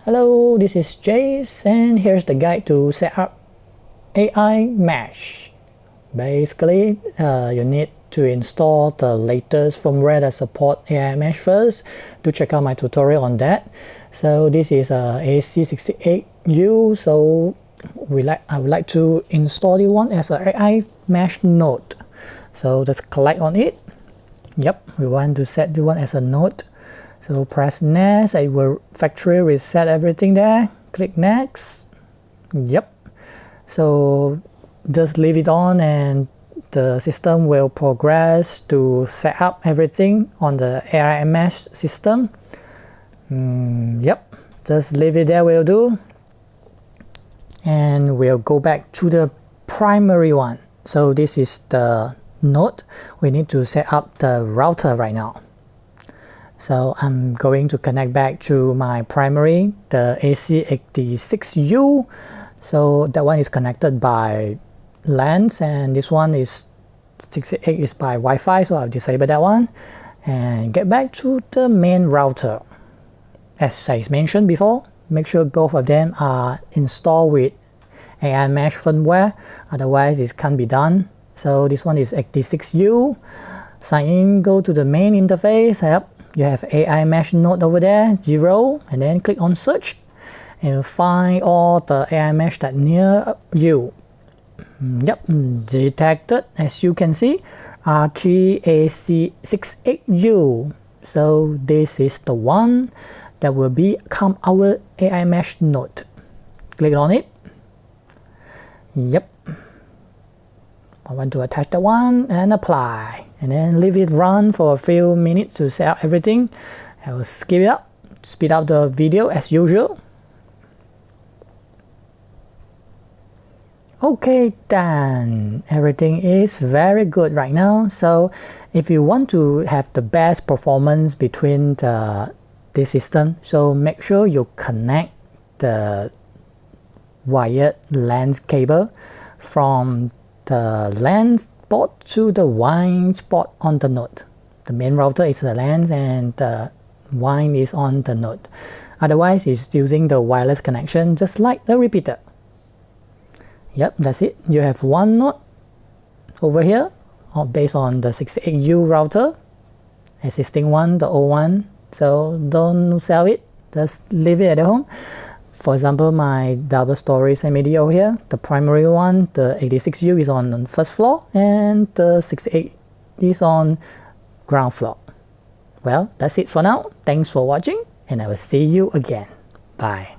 Hello, this is Jace, and here's the guide to set up AiMesh. Basically, you need to install the latest firmware that support AiMesh first. Do check out my tutorial on that. So this is AC68U. So I would like to install the one as a AiMesh node. So just click on it. Yep, we want to set the one as a node. So press next, it will factory reset everything there. Click next. Yep. So just leave it on and the system will progress to set up everything on the AiMesh system. Yep. Just leave it there will do. And we'll go back to the primary one. So this is the node. We need to set up the router right now. So I'm going to connect back to my primary, the AC86U. So that one is connected by LAN, and this one is 68 is by Wi-Fi, so I'll disable that one and get back to the main router. As I mentioned before, make sure both of them are installed with AiMesh firmware, otherwise it can't be done. So this one is RT-AC86U. Sign in, go to the main interface. Yep. You have AiMesh node over there, 0, and then click on search and find all the AiMesh that near you. Yep, detected, as you can see, RT-AC68U. So this is the one that will become our AiMesh node. Click on it. Yep. I want to attach that one and apply, and then leave it run for a few minutes to set up everything. I will skip it up, speed up the video as usual. Okay, done. Everything is very good right now. So if you want to have the best performance between this system, so make sure you connect the wired LAN cable from the LAN port to the WAN port on the node. The main router is the LAN and the WAN is on the node. Otherwise, it's using the wireless connection just like the repeater. Yep, that's it. You have one node over here based on the 68U router, existing one, the old one. So don't sell it, just leave it at home. For example, my double story semi over here, the primary one, the 86U is on the first floor and the 68 is on ground floor. Well, that's it for now. Thanks for watching and I will see you again. Bye.